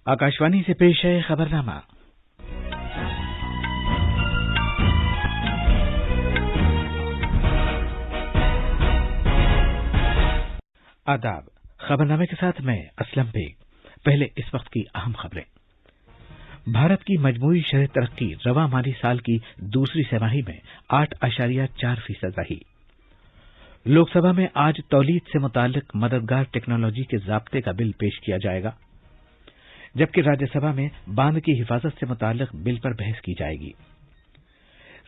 आकाशवाणी से पेश है खबरनामा। आदाब। खबरनामे के साथ मैं असलम बेग। पहले इस वक्त की अहम खबरें। भारत की मजमूई शरह तरक्की रवा माली साल की दूसरी तिमाही में 8.4% रही। लोकसभा में आज तौलीद से मुताल्लिक मददगार टेक्नोलॉजी के ज़ाब्ते का बिल पेश किया जाएगा, जबकि राज्यसभा में बांध की हिफाजत से मुताल्लिक बिल पर बहस की जाएगी।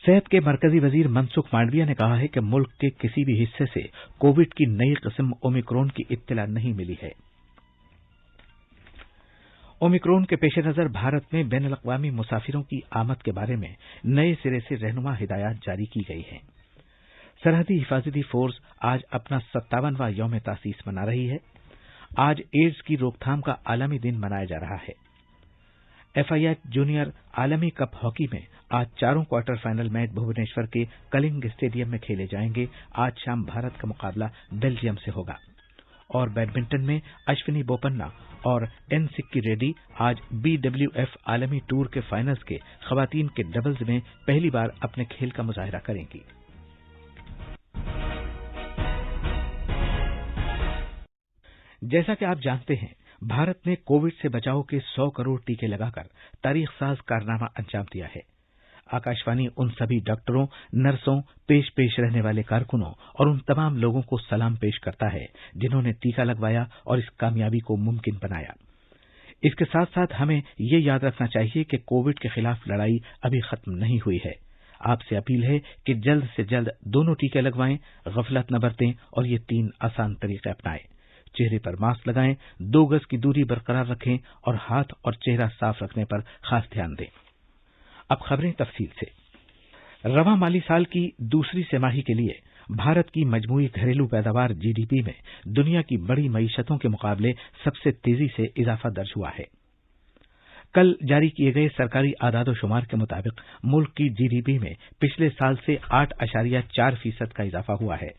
सेहत के मरकजी वजीर मनसुख मांडविया ने कहा है कि मुल्क के किसी भी हिस्से से कोविड की नई किस्म ओमिक्रॉन की इत्तला नहीं मिली है। ओमिक्रॉन के पेश नजर भारत में बैनुल-अक़वामी मुसाफिरों की आमद के बारे में नए सिरे से रहनुमा हिदायत जारी की गई हैं। सरहदी हिफाजती फोर्स आज अपना 57वां यौम तासीस मना रही है। आज एड्स की रोकथाम का आलमी दिन मनाया जा रहा है। FIH जूनियर आलमी कप हॉकी में आज चारों क्वार्टर फाइनल मैच भुवनेश्वर के कलिंग स्टेडियम में खेले जाएंगे। आज शाम भारत का मुकाबला बेल्जियम से होगा। और बैडमिंटन में अश्विनी बोपन्ना और एन सिक्की रेड्डी आज BWF आलमी टूर के फाइनल्स के खवातीन के डबल्स में पहली बार अपने खेल का मुजाहिरा करेंगी। जैसा कि आप जानते हैं, भारत ने कोविड से बचाव के 100 करोड़ टीके लगाकर तारीख साज कारनामा अंजाम दिया है। आकाशवाणी उन सभी डॉक्टरों, नर्सों, पेश रहने वाले कारकुनों और उन तमाम लोगों को सलाम पेश करता है जिन्होंने टीका लगवाया और इस कामयाबी को मुमकिन बनाया। इसके साथ साथ हमें ये याद रखना चाहिए कि कोविड के खिलाफ लड़ाई अभी खत्म नहीं हुई है। आपसे अपील है कि जल्द से जल्द दोनों टीके लगवाएं, गफलत न बरतें और ये 3 आसान तरीके अपनाएं। चेहरे पर मास्क लगाएं, 2 गज की दूरी बरकरार रखें और हाथ और चेहरा साफ रखने पर खास ध्यान दें। अब खबरें तफसील से। रवा माली साल की दूसरी तिमाही के लिए भारत की मजमूई घरेलू पैदावार GDP में दुनिया की बड़ी मईशतों के मुकाबले सबसे तेजी से इजाफा दर्ज हुआ है। कल जारी किए गए सरकारी आदाद-ओ-शुमार के मुताबिक मुल्क की GDP में पिछले साल से 8.4% का इजाफा हुआ है।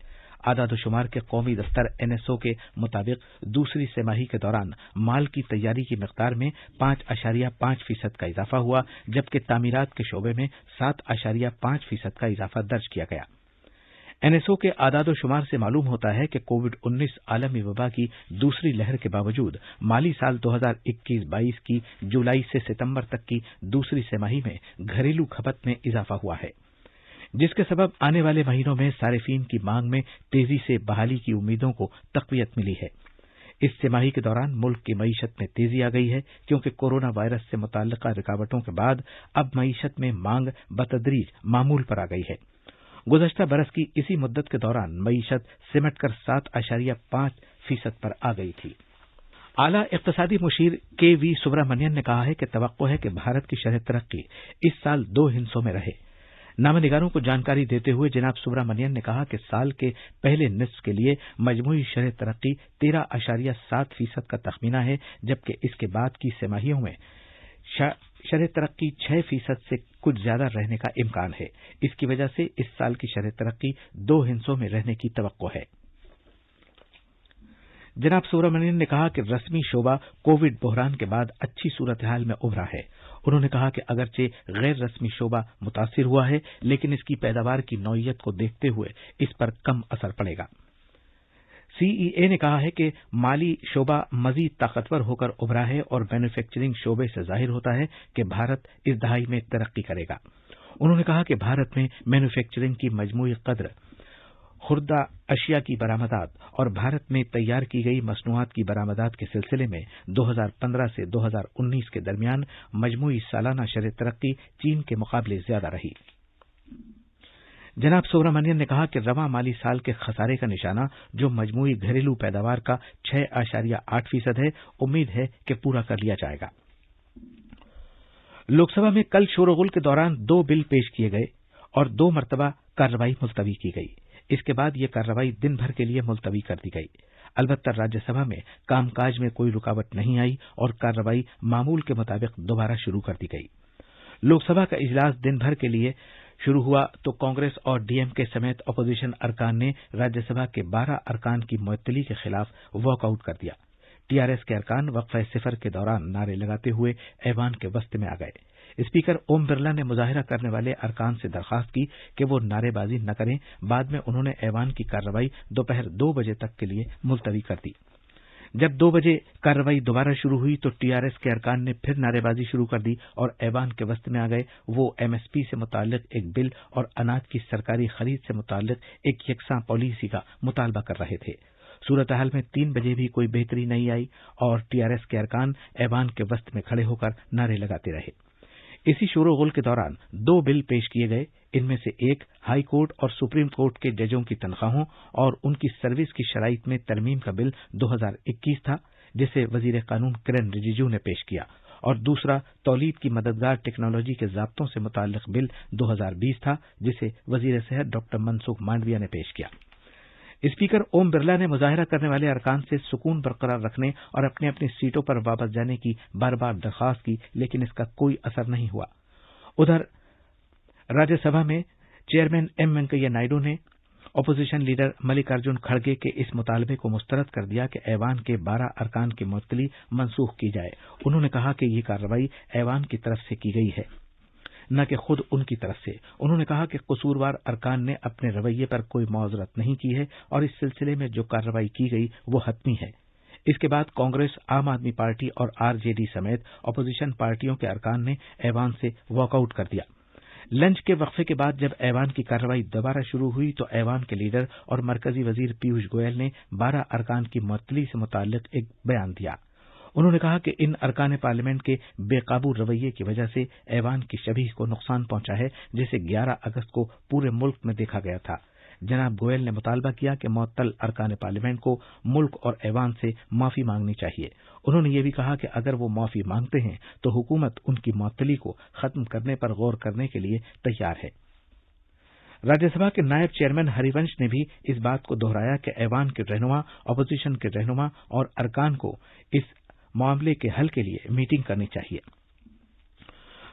आदाद-ओ-शुमार के कौमी दफ्तर NSO के मुताबिक दूसरी तिमाही के दौरान माल की तैयारी की मिकदार में 5.5% का इजाफा हुआ, जबकि तामीरात के शोबे में 7.5% का इजाफा दर्ज किया गया। NSO के आदाद-ओ-शुमार से मालूम होता है कि कोविड-19 आलमी वबा की दूसरी लहर के बावजूद माली साल 2021-22 की जुलाई से सितंबर तक की दूसरी तिमाही में घरेलू खपत में इजाफा हुआ है, जिसके सबब आने वाले महीनों में सारिफीन की मांग में तेजी से बहाली की उम्मीदों को तक़वियत मिली है। इस तिमाही के दौरान मुल्क की मईशत में तेजी आ गई है, क्योंकि कोरोना वायरस से मुताल्लिक़ा रुकावटों के बाद अब मईशत में मांग बतदरीज मामूल पर आ गई है। गुज़श्ता बरस की इसी मुद्दत के दौरान मईशत सिमट कर 7.5% पर आ गई थी। आला इक़्तिसादी मुशीर KV सुब्रमण्यन ने कहा है कि तवक्को है कि भारत की शरह तरक्की इस साल 2 हिस्सों में रहे। नामनिगारों को जानकारी देते हुए जनाब सुब्रमण्यन ने कहा कि साल के पहले निस्फ के लिए मजमूई शरह तरक्की 13.7% का तखमीना है, जबकि इसके बाद की तिमाहियों में शरह तरक्की 6% से कुछ ज्यादा रहने का इम्कान है। इसकी वजह से इस साल की शरह तरक्की 2 हिस्सों में रहने की तवक्को है। जनाब सुब्रमण्यन ने कहा कि रस्मी शोबा कोविड बहरान के बाद अच्छी सूरत हाल में उभरा है। उन्होंने कहा कि अगरचे गैर रस्मी शोबा मुतासिर हुआ है, लेकिन इसकी पैदावार की नौइयत को देखते हुए इस पर कम असर पड़ेगा। CEA ने कहा है कि माली शोबा मजीद ताकतवर होकर उभरा है और मैन्युफैक्चरिंग शोबे से जाहिर होता है कि भारत इस दहाई में तरक्की करेगा। उन्होंने कहा कि भारत में मैन्युफैक्चरिंग की मजमूई कद्र, खुर्दा अशिया की बरामदात और भारत में तैयार की गई मसनूआत की बरामदात के सिलसिले में 2015 से 2019 के दरमियान मजमूई सालाना शरह तरक्की चीन के मुकाबले ज्यादा रही। जनाब सुब्रमण्यन ने कहा कि रवा माली साल के खसारे का निशाना, जो मजमूई घरेलू पैदावार का 6.8% है, उम्मीद है कि पूरा कर लिया जाएगा। लोकसभा में कल शोरगुल के दौरान 2 बिल पेश किए गए और 2 मरतबा कार्रवाई मुलतवी की गई। इसके बाद यह कार्रवाई दिन भर के लिए मुलतवी कर दी गई। अलबत्ता राज्यसभा में कामकाज में कोई रुकावट नहीं आई और कार्रवाई मामूल के मुताबिक दोबारा शुरू कर दी गई। लोकसभा का इजलास दिन भर के लिए शुरू हुआ तो कांग्रेस और DMK समेत अपोजिशन अरकान ने राज्यसभा के 12 अरकान की मुअत्तली के खिलाफ वॉकआउट कर दिया। टीआरएस के अरकान वक्फे सिफर के दौरान नारे लगाते हुए ऐवान के वस्त में आ गए। स्पीकर ओम बिरला ने मुजाहिरा करने वाले अरकान से दरखास्त की कि वो नारेबाजी न करें। बाद में उन्होंने ऐवान की कार्रवाई दोपहर 2 बजे तक के लिए मुलतवी कर दी। जब 2 बजे कार्रवाई दोबारा शुरू हुई तो टीआरएस के अरकान ने फिर नारेबाजी शुरू कर दी और ऐवान के वस्त में आ गए। वो एमएसपी से मुताल्लिक एक बिल और अनाज की सरकारी खरीद से मुताल्लिक एक यकसा पॉलिसी का मुतालबा कर रहे थे। सूरत-हाल में 3 बजे भी कोई बेहतरी नहीं आई और टीआरएस के अरकान ऐवान के वस्त में खड़े होकर नारे लगाते रहे। इसी शोरगुल के दौरान 2 बिल पेश किए गए। इनमें से एक हाई कोर्ट और सुप्रीम कोर्ट के जजों की तनख्वाहों और उनकी सर्विस की शराइत में तरमीम का बिल 2021 था, जिसे वजीर कानून किरण रिजिजू ने पेश किया, और दूसरा तौलीद की मददगार टेक्नोलॉजी के ज़ाब्तों से मुताल्लिक बिल 2020 था, जिसे वजीर सेहत डॉक्टर मनसुख मांडविया ने पेश किया। स्पीकर ओम बिरला ने मुजाहिरा करने वाले अरकान से सुकून बरकरार रखने और अपनी अपनी सीटों पर वापस जाने की बार बार दरख्वास्त की, लेकिन इसका कोई असर नहीं हुआ। उधर राज्यसभा में चेयरमैन एम वेंकैया नायडू ने अपोजिशन लीडर मल्लिकार्जुन खड़गे के इस मुतालबे को मुस्तरद कर दिया कि ऐवान के 12 अरकान की मुअत्तली मनसूख की जाए। उन्होंने कहा कि ये कार्रवाई ऐवान की तरफ से की गई है, न कि खुद उनकी तरफ से। उन्होंने कहा कि कसूरवार अरकान ने अपने रवैये पर कोई मुआवजत नहीं की है और इस सिलसिले में जो कार्रवाई की गई वो हतमी है। इसके बाद कांग्रेस, आम आदमी पार्टी और आरजेडी समेत अपोजिशन पार्टियों के अरकान ने ऐवान से वॉकआउट कर दिया। लंच के वक्फे के बाद जब ऐवान की कार्रवाई दोबारा शुरू हुई तो ऐवान के लीडर और मरकजी वजीर पीयूष गोयल ने 12 अरकान की मुअत्तली से मुताल्लिक एक बयान दिया। उन्होंने कहा कि इन अरकान पार्लियामेंट के बेकाबू रवैये की वजह से ऐवान की शबीह को नुकसान पहुंचा है, जिसे 11 अगस्त को पूरे मुल्क में देखा गया था। जनाब गोयल ने मुतालबा किया कि मुअत्तल अरकान पार्लियामेंट को मुल्क और ऐवान से माफी मांगनी चाहिए। उन्होंने ये भी कहा कि अगर वो माफी मांगते हैं तो हुकूमत उनकी मुअत्तली को खत्म करने पर गौर करने के लिए तैयार है। राज्यसभा के नायब चेयरमैन हरिवंश ने भी इस बात को दोहराया कि ऐवान के रहनुमा, अपोजिशन के रहनुमा और अरकान को इस मामले के हल के लिए मीटिंग करनी चाहिए।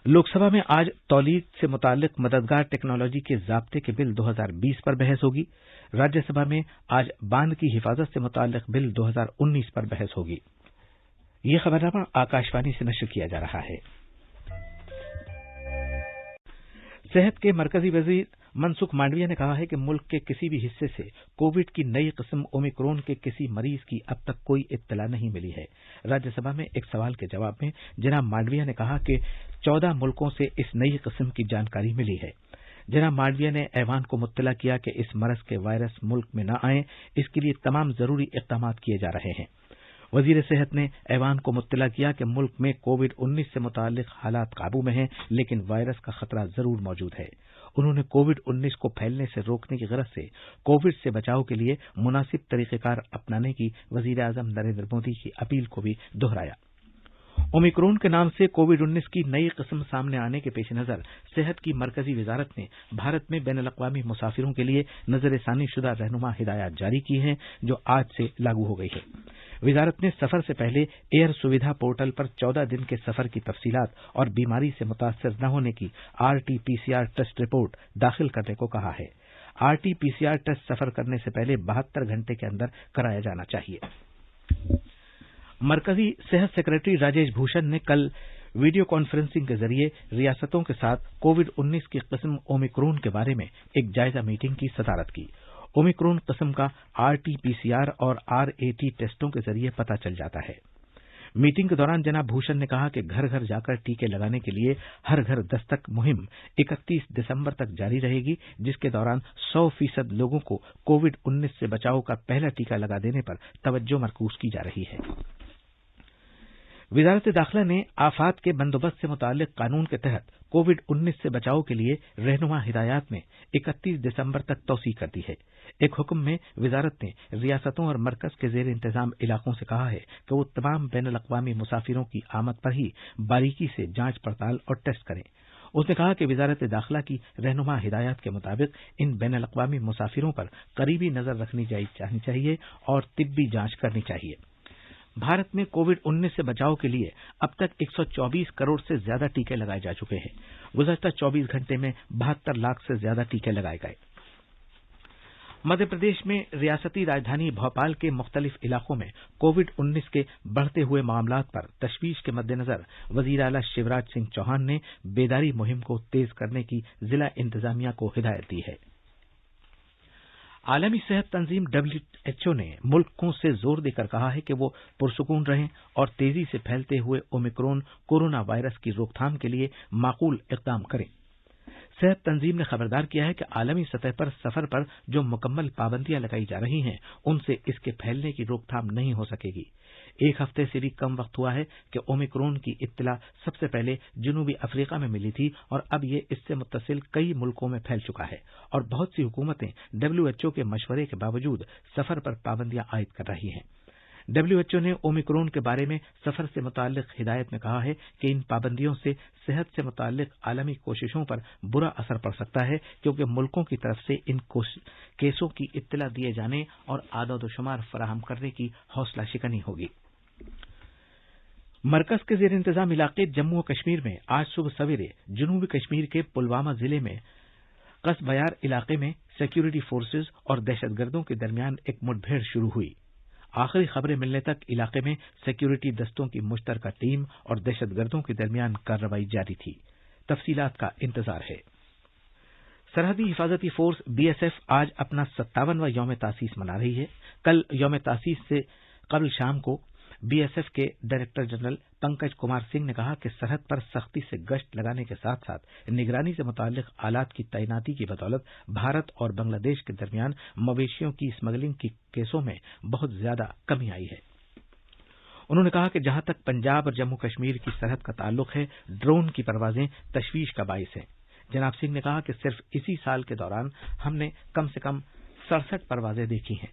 लोकसभा में आज तौलीद से मुताल्लिक मददगार टेक्नोलॉजी के ज़ाब्ते के बिल 2020 पर बहस होगी। राज्यसभा में आज बांध की हिफाजत से मुताल्लिक बिल 2019 पर बहस होगी। ये खबरनामा आकाशवाणी से नश्र किया जा रहा है। सेहत के मरकजी वजीर मनसुख मांडविया ने कहा है कि मुल्क के किसी भी हिस्से से कोविड की नई किस्म ओमिक्रॉन के किसी मरीज की अब तक कोई इत्तला नहीं मिली है। राज्यसभा में एक सवाल के जवाब में जनाब मांडविया ने कहा कि 14 मुल्कों से इस नई किस्म की जानकारी मिली है। जनाब मांडविया ने ऐवान को मुत्तला किया कि इस मरज के वायरस मुल्क में न आए, इसके लिए तमाम जरूरी इक़दामात किए जा रहे हैं। वजीर सेहत ने ऐवान को मुत्तला किया कि मुल्क में कोविड-19 से मुताल्लिक हालात काबू में हैं, लेकिन वायरस का खतरा जरूर मौजूद है। उन्होंने कोविड-19 को फैलने से रोकने की गरज से कोविड से बचाव के लिए मुनासिब तरीक़ेकार अपनाने की वजीर आज़म नरेंद्र मोदी की अपील को भी दोहराया। ओमिक्रॉन के नाम से कोविड-19 की नई किस्म सामने आने के पेश नज़र सेहत की मरकजी वजारत ने भारत में बैनुल-अक़वामी मुसाफिरों के लिए नज़रसानी शुदा रहनुमा हिदायत जारी की हैं, जो आज से लागू हो गई है। वजारत ने सफर से पहले एयर सुविधा पोर्टल पर 14 दिन के सफर की तफसीलात और बीमारी से मुतासर न होने की RT-PCR टेस्ट रिपोर्ट दाखिल करने को कहा है। RT-PCR टेस्ट सफर करने से पहले 72 घंटे के अंदर कराया जाना चाहिए। मरकजी सेहत सेक्रेटरी राजेश भूषण ने कल वीडियो कॉन्फ्रेंसिंग के जरिए रियासतों के साथ कोविड-19 की किस्म ओमिक्रॉन के बारे में एक जायजा मीटिंग की सदारत की। ओमिक्रॉन किस्म का RT-PCR और RAT टेस्टों के जरिए पता चल जाता है। मीटिंग के दौरान जनाब भूषण ने कहा कि घर घर जाकर टीके लगाने के लिए हर घर दस्तक मुहिम 31 दिसंबर तक जारी रहेगी, जिसके दौरान 100% लोगों को कोविड-19 से बचाव का पहला टीका लगा देने पर तवज्जो मरकूज की जा रही है। वजारत दाखिला ने आफात के बंदोबस्त से मुताल्लिक कानून के तहत कोविड-19 से बचाव के लिए रहनुमा हिदायत में 31 दिसंबर तक तौसीह कर दी है। एक हुक्म में वजारत ने रियासतों और मरकज के जेर इंतजाम इलाकों से कहा है कि वो तमाम बैनुल-अक़वामी मुसाफिरों की आमद पर ही बारीकी से जांच पड़ताल और टेस्ट करें। उसने कहा कि वजारत दाखिला की रहनुमा हिदायत के मुताबिक इन बैनुल-अक़वामी मुसाफिरों पर करीबी नजर रखनी जानी चाहिए और तिब्बी जांच करनी चाहिए। भारत में कोविड-19 से बचाव के लिए अब तक 124 करोड़ से ज्यादा टीके लगाए जा चुके हैं। गुज़श्ता 24 घंटे में 72 लाख से ज्यादा टीके लगाए गए। मध्य प्रदेश में रियासती राजधानी भोपाल के मुख्तलिफ इलाकों में कोविड-19 के बढ़ते हुए मामलात पर तशवीश के मद्देनजर वजीर आला शिवराज सिंह चौहान ने बेदारी मुहिम को तेज करने की जिला इंतजामिया को हिदायत दी है। आलमी सेहत तंजीम WHO ने मुल्कों से जोर देकर कहा है कि वो पुरसुकून रहें और तेजी से फैलते हुए ओमिक्रॉन कोरोना वायरस की रोकथाम के लिए माकूल इक़दाम करें। सेहत तंजीम ने खबरदार किया है कि आलमी सतह पर सफर पर जो मुकम्मल पाबंदियां लगाई जा रही हैं उनसे इसके फैलने की रोकथाम नहीं हो सकेगी। एक हफ्ते से भी कम वक्त हुआ है कि ओमिक्रॉन की इत्तला सबसे पहले जनूबी अफ्रीका में मिली थी और अब ये इससे मुत्तसिल कई मुल्कों में फैल चुका है और बहुत सी हुकूमतें WHO के मशवरे के बावजूद सफर पर पाबंदियां आयद कर रही हैं। WHO ने ओमिक्रॉन के बारे में सफर से मुताल्लिक हिदायत में कहा है कि इन पाबंदियों से सेहत से मुताल्लिक आलमी कोशिशों पर बुरा असर पड़ सकता है क्योंकि मुल्कों की तरफ से इन केसों की इत्तला दिए जाने और आदद-ओ-शुमार फराहम करने की हौसला शिकनी होगी। मरकज के ज़ेर इंतजाम इलाके जम्मू और कश्मीर में आज सुबह सवेरे जनूबी कश्मीर के पुलवामा जिले में कसबयार इलाके में सिक्योरिटी फोर्सेज और दहशतगर्दों के दरमियान एक मुठभेड़ शुरू हुई। आखिरी खबरें मिलने तक इलाके में सिक्योरिटी दस्तों की मुश्तरका टीम और दहशतगर्दों के दरमियान कार्रवाई जारी थी। तफसीलात का इंतजार है। सरहदी हिफाजती फोर्स BSF आज अपना 57वां यौम तासीस मना रही है। कल यौम तासीस से कबल शाम को BSF के डायरेक्टर जनरल पंकज कुमार सिंह ने कहा कि सरहद पर सख्ती से गश्त लगाने के साथ साथ निगरानी से मुताल्लिक आलात की तैनाती की बदौलत भारत और बांग्लादेश के दरमियान मवेशियों की स्मगलिंग की केसों में बहुत ज्यादा कमी आई है। उन्होंने कहा कि जहां तक पंजाब और जम्मू कश्मीर की सरहद का ताल्लुक है, ड्रोन की परवाजें तशवीश का बाइस हैं। जनाब सिंह ने कहा कि सिर्फ इसी साल के दौरान हमने कम से कम 67 परवाजें देखी हैं।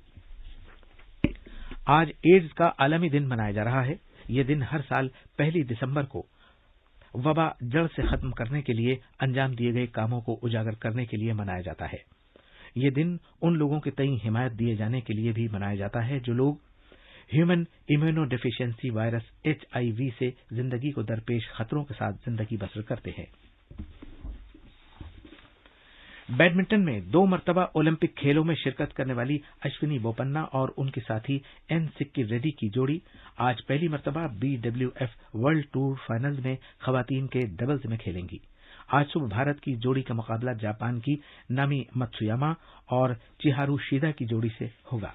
आज एड्स का आलमी दिन मनाया जा रहा है। यह दिन हर साल 1 दिसंबर को वबा जड़ से खत्म करने के लिए अंजाम दिए गए कामों को उजागर करने के लिए मनाया जाता है। यह दिन उन लोगों के तई हिमायत दिए जाने के लिए भी मनाया जाता है जो लोग human immuno deficiency virus HIV से जिंदगी को दरपेश खतरों के साथ जिंदगी बसर करते हैं। बैडमिंटन में 2 मरतबा ओलंपिक खेलों में शिरकत करने वाली अश्विनी बोपन्ना और उनके साथी N सिक्की रेड्डी की जोड़ी आज पहली मरतबा BWF वर्ल्ड टूर फाइनल्स में खवातीन के डबल्स में खेलेंगी। आज सुबह भारत की जोड़ी का मुकाबला जापान की नामी मत्सुयामा और चिहारू शिदा की जोड़ी से होगा।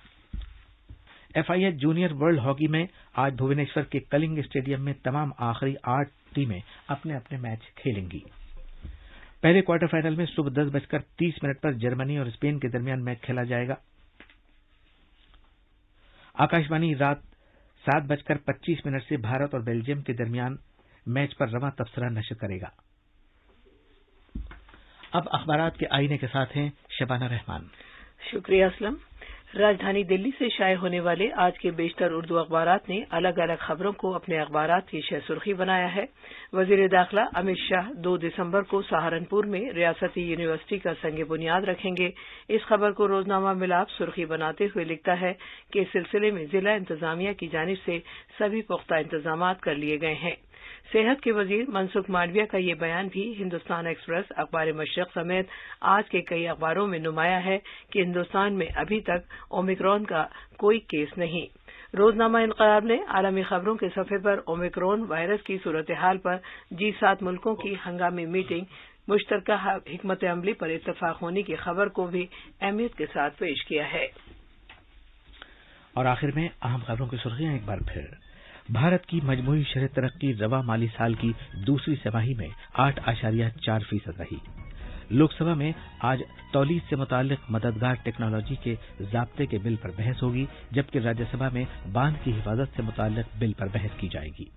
FIH जूनियर वर्ल्ड हॉकी में आज भुवनेश्वर के कलिंग स्टेडियम में तमाम आखिरी 8 टीमें अपने अपने मैच खेलेंगी। पहले क्वार्टर फाइनल में सुबह 10:30 पर जर्मनी और स्पेन के दरमियान मैच खेला जाएगा। आकाशवाणी रात 7:25 से भारत और बेल्जियम के दरमियान मैच पर रवां तबसरा नशर करेगा। अब अखबारात के आईने के साथ हैं शबाना रहमान। शुक्रिया असलम। राजधानी दिल्ली से शाये होने वाले आज के बेशतर उर्दू अखबारात ने अलग अलग खबरों को अपने अखबारात की शह सुर्खी बनाया है। वजीर दाखिला अमित शाह 2 दिसंबर को सहारनपुर में रियासती यूनिवर्सिटी का संग बुनियाद रखेंगे। इस खबर को रोजनामा मिलाप सुर्खी बनाते हुए लिखता है कि इस सिलसिले में जिला इंतजामिया की जानिब से सभी पुख्ता इंतजामात कर लिए गए हैं। सेहत के वजीर मनसुख मांडविया का ये बयान भी हिंदुस्तान एक्सप्रेस, अखबार मशरक समेत आज के कई अखबारों में नुमाया है कि हिंदुस्तान में अभी तक ओमिक्रॉन का कोई केस नहीं। रोजनामा इनकलाब ने आलमी खबरों के सफे पर ओमिक्रॉन वायरस की सूरत हाल पर G7 मुल्कों की हंगामी मीटिंग मुश्तरका हिकमत अमली पर इत्तफाक होने की खबर को भी अहमियत के साथ पेश किया है। और आखिर में अहम खबरों की सुर्खियां एक बार फिर। भारत की मजमूई शरह तरक्की रवा माली साल की दूसरी तिमाही में 8.4% रही। लोकसभा में आज तौलीद से मुताल्लिक मददगार टेक्नोलॉजी के ज़ाब्ते के बिल पर बहस होगी, जबकि राज्यसभा में बांध की हिफाजत से मुताल्लिक बिल पर बहस की जाएगी।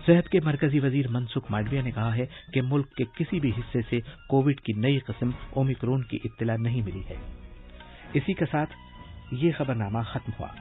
सेहत के मरकजी वजीर मनसुख मांडविया ने कहा है कि मुल्क के किसी भी हिस्से से कोविड की नई किस्म ओमिक्रॉन की इत्तला नहीं मिली है। इसी के साथ ये खबरनामा खत्म हुआ।